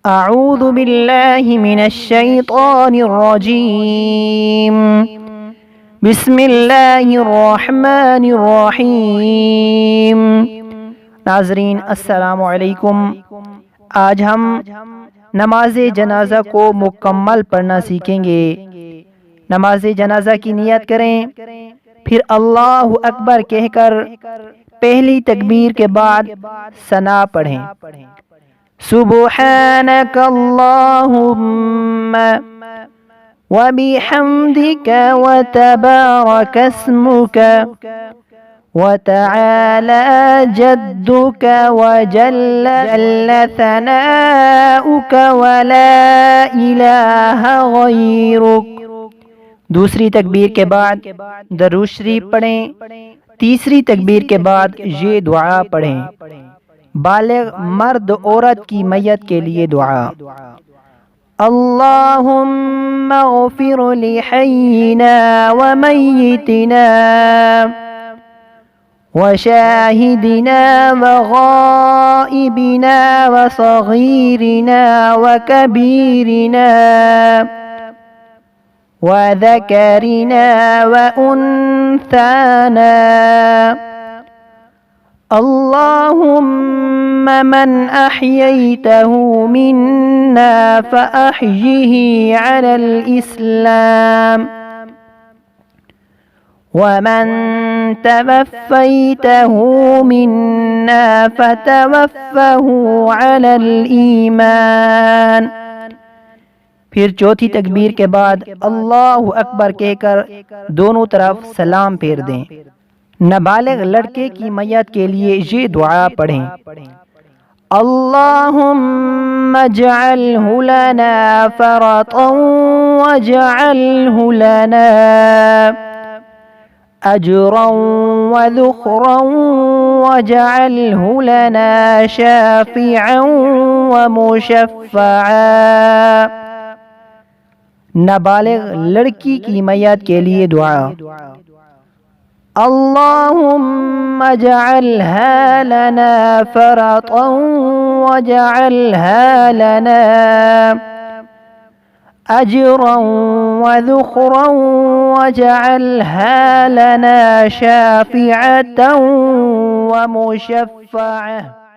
अऊज़ु बिल्लाहि मिनश्शैतानिर्रजीम। बिस्मिल्लाहिर्रहमानिर्रहीम। नाज़रीन अस्सलामु अलैकुम। आज हम नमाज जनाजा को मुकम्मल पढ़ना सीखेंगे। नमाज जनाजा की नियत करें, फिर अल्लाहु अकबर कहकर पहली तकबीर के बाद सना पढ़ें। सुब्हानक अल्लाहुम्मा व बिहम्दिक व तबारक अस्मुक व तआला जद्दुक व जल्ल सनाउक व ला इलाहा गैरुक। दूसरी तकबीर के बाद दरूद शरीफ पढ़ें। तीसरी तकबीर के बाद ये दुआ पढ़ें। बालिग मर्द औरत की मैयत के लिए दुआ। अल्लाहुम्मा गफिर लिहय्यिना व मय्यितिना व शाहिदिना व गाइबिना व सगीरिना व कबीरिना व ज़करिना व उन्साना। अल्लाहुम्मा मन अह्यैतहु मिन्ना फ़अह्यिही अलल इस्लाम व मन तवफ़्फ़ैतहु मिन्ना फ़तवफ़्फ़हु अलल ईमान। फिर चौथी तकबीर के बाद अल्लाहु अकबर कहकर दोनों तरफ सलाम फेर दें। नाबालिग लड़के की मैयत के लिए ये दुआ पढ़ें। अल्लाहुम्मा जअलहु लना फ़रतन वजअलहु लना अजरन व ज़ुख़रन वजअलहु लना शाफ़िअन व मुशफ़्फ़अ। नाबालिग लड़की की मैयत के लिए दुआ। अल्लाहुम्मा जअलहा लना फ़रतन वजअलहा लना अजरन व ज़ुख़रन वजअलहा लना शाफ़िअतन व मुशफ़्फ़अ।